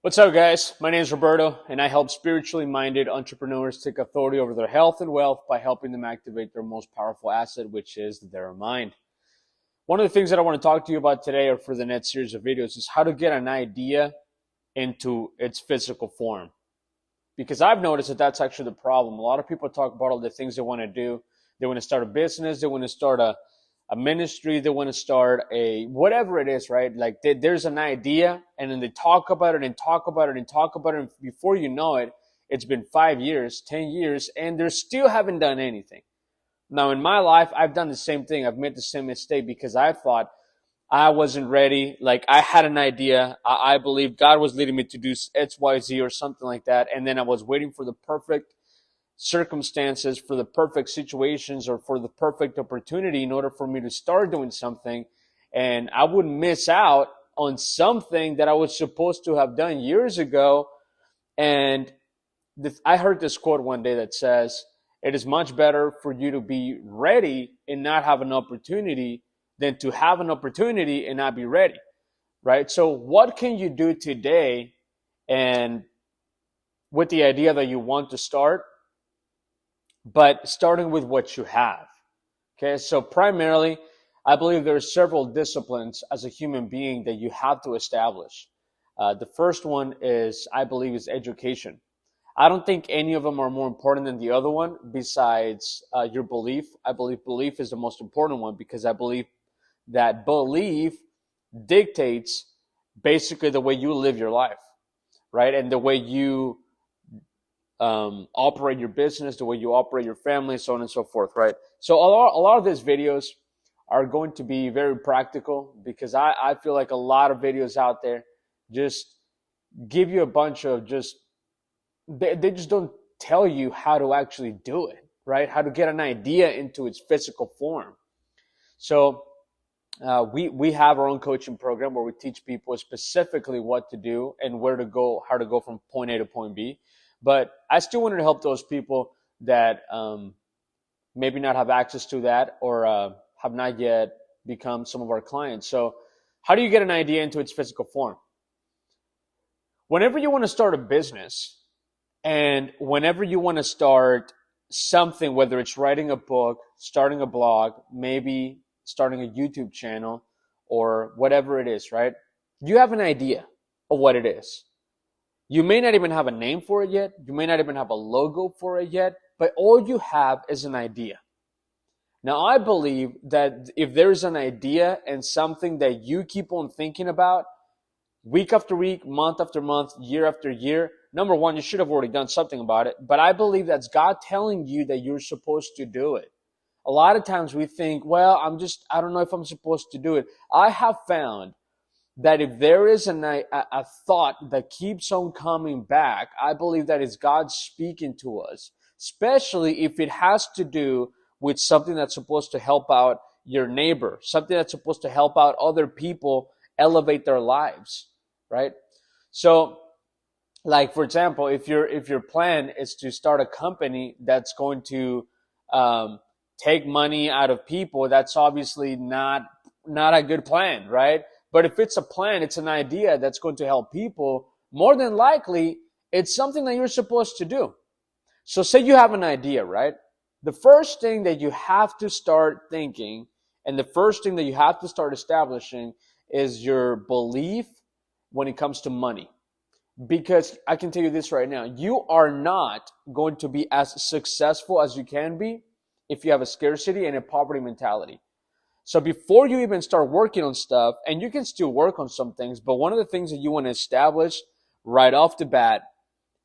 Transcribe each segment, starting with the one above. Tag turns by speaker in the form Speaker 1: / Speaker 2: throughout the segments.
Speaker 1: What's up, guys? My name is Roberto, and I help spiritually minded entrepreneurs take authority over their health and wealth by helping them activate their most powerful asset, which is their mind. One of the things that I want to talk to you about today, or for the next series of videos, is how to get an idea into its physical form. Because I've noticed that that's actually the problem. A lot of people talk about all the things they want to do. They want to start a business. They want to start a ministry. They want to start a whatever it is, right? Like there's an idea, and then they talk about it and talk about it and talk about it. And before you know it, it's been 5 years, 10 years, and they still haven't done anything. Now, in my life, I've done the same thing. I've made the same mistake because I thought I wasn't ready. Like I had an idea. I believed God was leading me to do X, Y, Z or something like that. And then I was waiting for the perfect circumstances, for the perfect situations, or for the perfect opportunity in order for me to start doing something. And I would miss out on something that I was supposed to have done years ago. And I heard this quote one day that says, it is much better for you to be ready and not have an opportunity than to have an opportunity and not be ready, right? So what can you do today and with the idea that you want to start, but starting with what you have? Okay, so primarily, I believe there are several disciplines as a human being that you have to establish. The first one is, I believe, is education. I don't think any of them are more important than the other one besides your belief. I believe belief is the most important one because I believe that belief dictates basically the way you live your life, right? And the way you operate your business, the way you operate your family, so on and so forth, right? So a lot of these videos are going to be very practical because I feel like a lot of videos out there just give you a bunch of they just don't tell you how to actually do it, right? How to get an idea into its physical form. So we have our own coaching program where we teach people specifically what to do and where to go, how to go from point A to point B. But I still wanted to help those people that maybe not have access to that or have not yet become some of our clients. So how do you get an idea into its physical form? Whenever you want to start a business and whenever you want to start something, whether it's writing a book, starting a blog, maybe starting a YouTube channel or whatever it is, right? You have an idea of what it is. You may not even have a name for it yet. You may not even have a logo for it yet, but all you have is an idea. Now, I believe that if there's an idea and something that you keep on thinking about week after week, month after month, year after year, number one, you should have already done something about it. But I believe that's God telling you that you're supposed to do it. A lot of times we think, well, I don't know if I'm supposed to do it. I have found that if there is a thought that keeps on coming back, I believe that is God speaking to us, especially if it has to do with something that's supposed to help out your neighbor, something that's supposed to help out other people elevate their lives, right? So, like for example, if your plan is to start a company that's going to take money out of people, that's obviously not a good plan, right? But if it's a plan, it's an idea that's going to help people, more than likely, it's something that you're supposed to do. So say you have an idea, right? The first thing that you have to start thinking and the first thing that you have to start establishing is your belief when it comes to money. Because I can tell you this right now, you are not going to be as successful as you can be if you have a scarcity and a poverty mentality. So before you even start working on stuff, and you can still work on some things, but one of the things that you want to establish right off the bat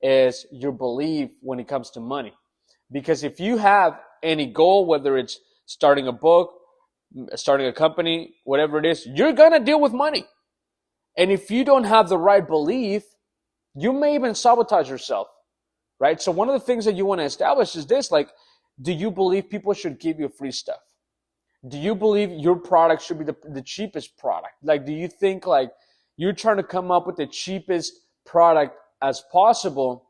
Speaker 1: is your belief when it comes to money. Because if you have any goal, whether it's starting a book, starting a company, whatever it is, you're going to deal with money. And if you don't have the right belief, you may even sabotage yourself, right? So one of the things that you want to establish is this, like, do you believe people should give you free stuff? Do you believe your product should be the cheapest product? Like, do you think like you're trying to come up with the cheapest product as possible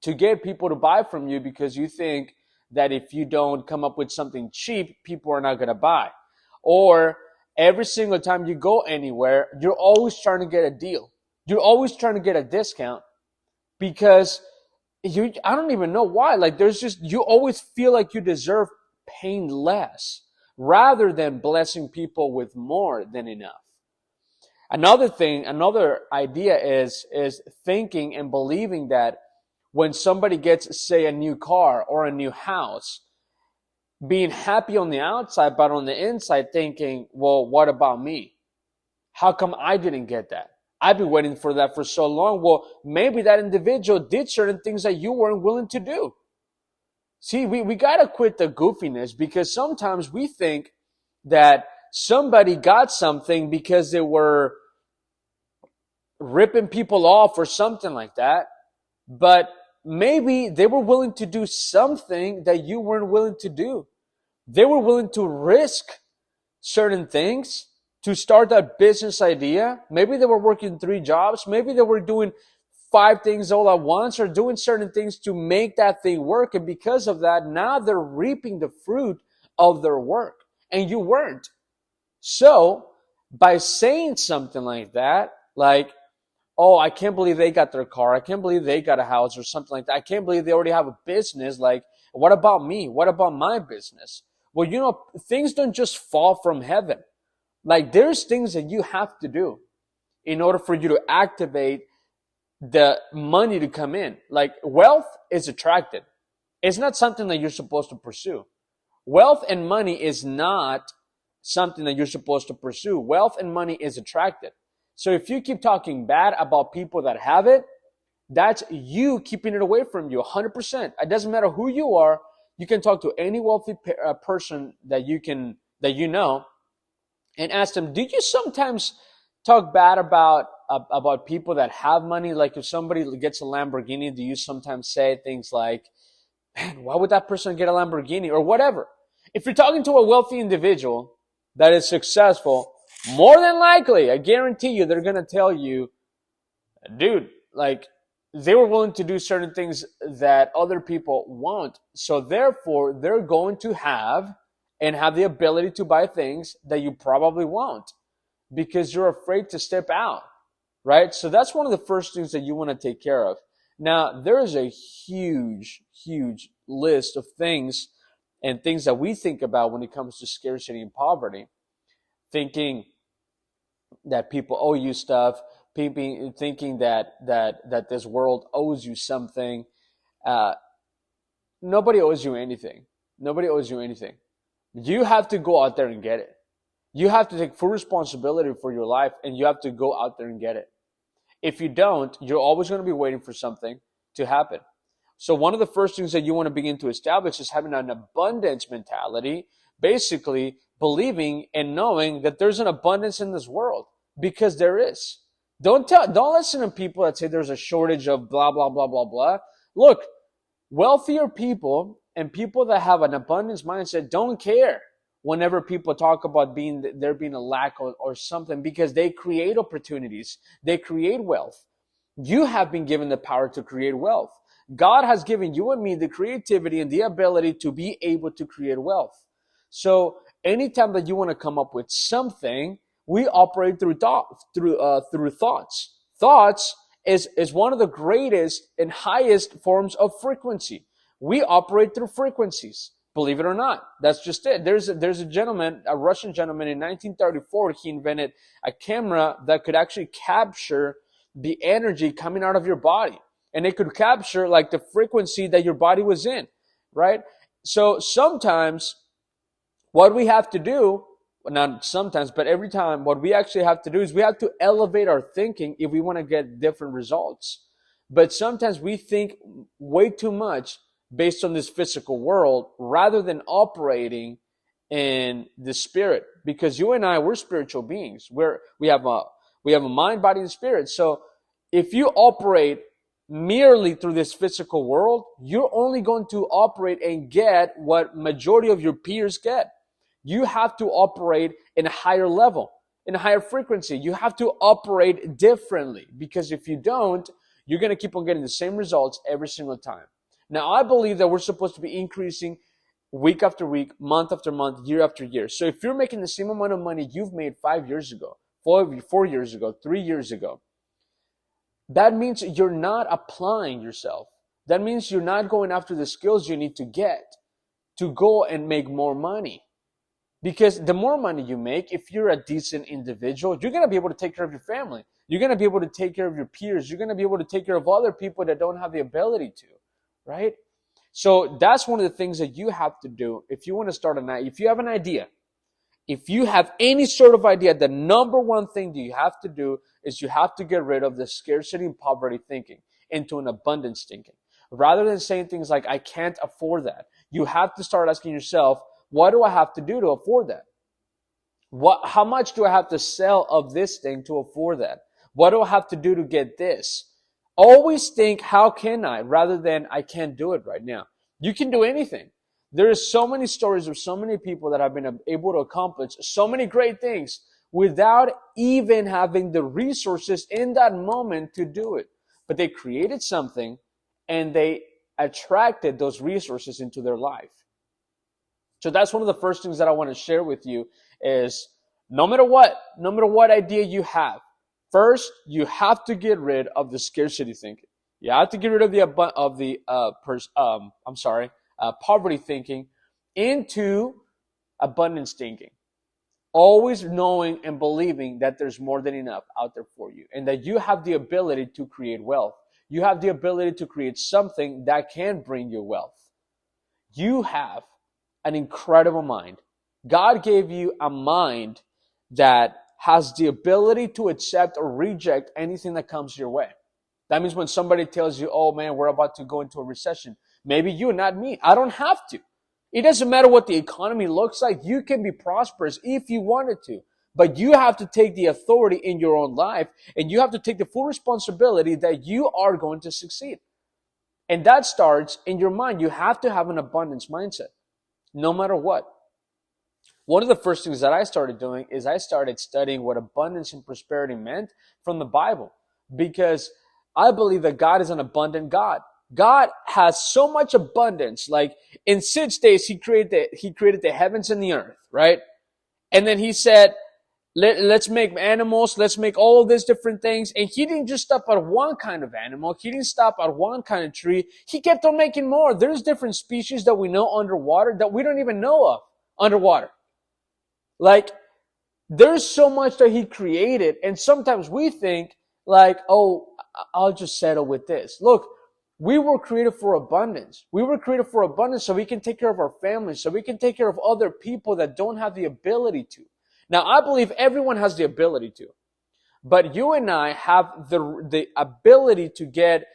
Speaker 1: to get people to buy from you because you think that if you don't come up with something cheap, people are not going to buy? Or every single time you go anywhere, you're always trying to get a deal. You're always trying to get a discount because I don't even know why. Like you always feel like you deserve paying less rather than blessing people with more than enough. Another idea is thinking and believing that when somebody gets, say, a new car or a new house, being happy on the outside, but on the inside thinking, well, what about me? How come I didn't get that? I've been waiting for that for so long. Well, maybe that individual did certain things that you weren't willing to do. See, we got to quit the goofiness, because sometimes we think that somebody got something because they were ripping people off or something like that. But maybe they were willing to do something that you weren't willing to do. They were willing to risk certain things to start that business idea. Maybe they were working 3 jobs. Maybe they were doing 5 things all at once, or doing certain things to make that thing work. And because of that, now they're reaping the fruit of their work, and you weren't. So by saying something like that, like, oh, I can't believe they got their car, I can't believe they got a house or something like that, I can't believe they already have a business, like, what about me? What about my business? Well, things don't just fall from heaven. Like, there's things that you have to do in order for you to activate the money to come in. Like, wealth is attracted. It's not something that you're supposed to pursue. Wealth and money is not something that you're supposed to pursue. Wealth and money is attracted. So if you keep talking bad about people that have it, that's you keeping it away from you 100%. It doesn't matter who you are. You can talk to any wealthy person that you know, and ask them, do you sometimes talk bad about people that have money? Like, if somebody gets a Lamborghini, do you sometimes say things like, man, why would that person get a Lamborghini, or whatever? If you're talking to a wealthy individual that is successful, more than likely, I guarantee you, they're going to tell you, dude, like, they were willing to do certain things that other people won't. So therefore, they're going to have the ability to buy things that you probably won't, because you're afraid to step out, right? So that's one of the first things that you want to take care of. Now, there is a huge, huge list of things and things that we think about when it comes to scarcity and poverty. Thinking that people owe you stuff, thinking that this world owes you something. Nobody owes you anything. Nobody owes you anything. You have to go out there and get it. You have to take full responsibility for your life, and you have to go out there and get it. If you don't, you're always going to be waiting for something to happen. So one of the first things that you want to begin to establish is having an abundance mentality, basically believing and knowing that there's an abundance in this world, because there is. Don't listen to people that say there's a shortage of blah, blah, blah, blah, blah. Look, wealthier people and people that have an abundance mindset don't care whenever people talk about there being a lack or something, because they create opportunities. They create wealth. You have been given the power to create wealth. God has given you and me the creativity and the ability to be able to create wealth. So anytime that you want to come up with something, we operate through thoughts. Thoughts is one of the greatest and highest forms of frequency. We operate through frequencies. Believe it or not, that's just it. There's a gentleman, a Russian gentleman, in 1934. He invented a camera that could actually capture the energy coming out of your body, and it could capture like the frequency that your body was in, right? So sometimes what we have to do, not sometimes, but every time, what we actually have to do is we have to elevate our thinking if we want to get different results. But sometimes we think way too much based on this physical world rather than operating in the spirit, because you and I, we're spiritual beings. We have a mind, body, and spirit. So if you operate merely through this physical world, you're only going to operate and get what majority of your peers get. You have to operate in a higher level, in a higher frequency. You have to operate differently, because if you don't, you're going to keep on getting the same results every single time. Now, I believe that we're supposed to be increasing week after week, month after month, year after year. So if you're making the same amount of money you've made 5 years ago, 4 years ago, 3 years ago, that means you're not applying yourself. That means you're not going after the skills you need to get to go and make more money. Because the more money you make, if you're a decent individual, you're going to be able to take care of your family. You're going to be able to take care of your peers. You're going to be able to take care of other people that don't have the ability to, right? So that's one of the things that you have to do if you want to start if you have an idea, if you have any sort of idea, the number one thing that you have to do is you have to get rid of the scarcity and poverty thinking into an abundance thinking. Rather than saying things like, I can't afford that, you have to start asking yourself, what do I have to do to afford that? How much do I have to sell of this thing to afford that? What do I have to do to get this? Always think, how can I, rather than I can't do it right now. You can do anything. There are so many stories of so many people that have been able to accomplish so many great things without even having the resources in that moment to do it. But they created something and they attracted those resources into their life. So that's one of the first things that I want to share with you is no matter what idea you have, first you have to get rid of the scarcity thinking. You have to get rid of poverty thinking into abundance thinking. Always knowing and believing that there's more than enough out there for you and that you have the ability to create wealth. You have the ability to create something that can bring you wealth. You have an incredible mind. God gave you a mind that has the ability to accept or reject anything that comes your way. That means when somebody tells you, oh man, we're about to go into a recession, maybe you, not me. I don't have to. It doesn't matter what the economy looks like. You can be prosperous if you wanted to. But you have to take the authority in your own life and you have to take the full responsibility that you are going to succeed. And that starts in your mind. You have to have an abundance mindset, no matter what. One of the first things that I started doing is I started studying what abundance and prosperity meant from the Bible, because I believe that God is an abundant God. God has so much abundance. Like in 6 days, He created the heavens and the earth, right? And then He said, let's make animals, let's make all of these different things. And He didn't just stop at one kind of animal. He didn't stop at one kind of tree. He kept on making more. There's different species that we know underwater that we don't even know of underwater. Like, there's so much that He created. And sometimes we think like, oh, I'll just settle with this. Look, we were created for abundance. We were created for abundance so we can take care of our families, so we can take care of other people that don't have the ability to. Now, I believe everyone has the ability to, but you and I have the ability to get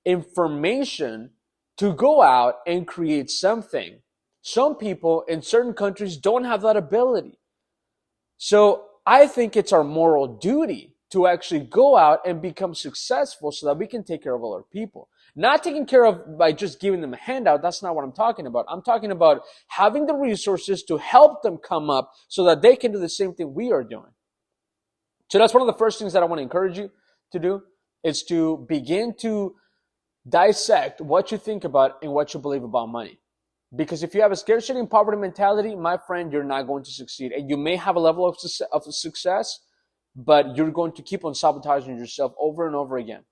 Speaker 1: information to go out and create something. Some people in certain countries don't have that ability. So I think it's our moral duty to actually go out and become successful so that we can take care of other people. Not taken care of by just giving them a handout. That's not what I'm talking about. I'm talking about having the resources to help them come up so that they can do the same thing we are doing. So that's one of the first things that I want to encourage you to do, is to begin to dissect what you think about and what you believe about money. Because if you have a scarcity and poverty mentality, my friend, you're not going to succeed. And you may have a level of success, but you're going to keep on sabotaging yourself over and over again.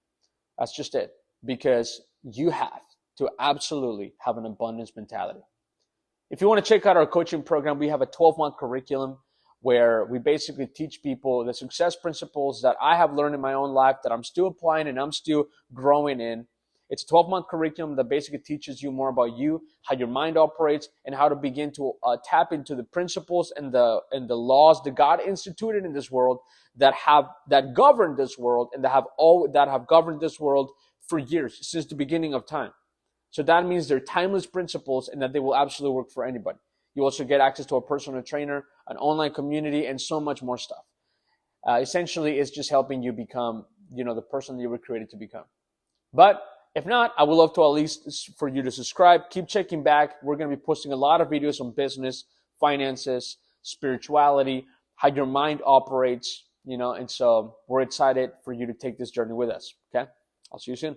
Speaker 1: That's just it. Because you have to absolutely have an abundance mentality. If you want to check out our coaching program, we have a 12-month curriculum where we basically teach people the success principles that I have learned in my own life that I'm still applying and I'm still growing in. It's a 12-month curriculum that basically teaches you more about you, how your mind operates, and how to begin to tap into the principles and the laws that God instituted in this world that govern this world and that have governed this world for years, since the beginning of time. So that means they're timeless principles and that they will absolutely work for anybody. You also get access to a personal trainer, an online community, and so much more stuff. Essentially, it's just helping you become, the person that you were created to become. But if not, I would love to at least for you to subscribe. Keep checking back. We're going to be posting a lot of videos on business, finances, spirituality, how your mind operates, and so we're excited for you to take this journey with us. Okay? I'll see you soon.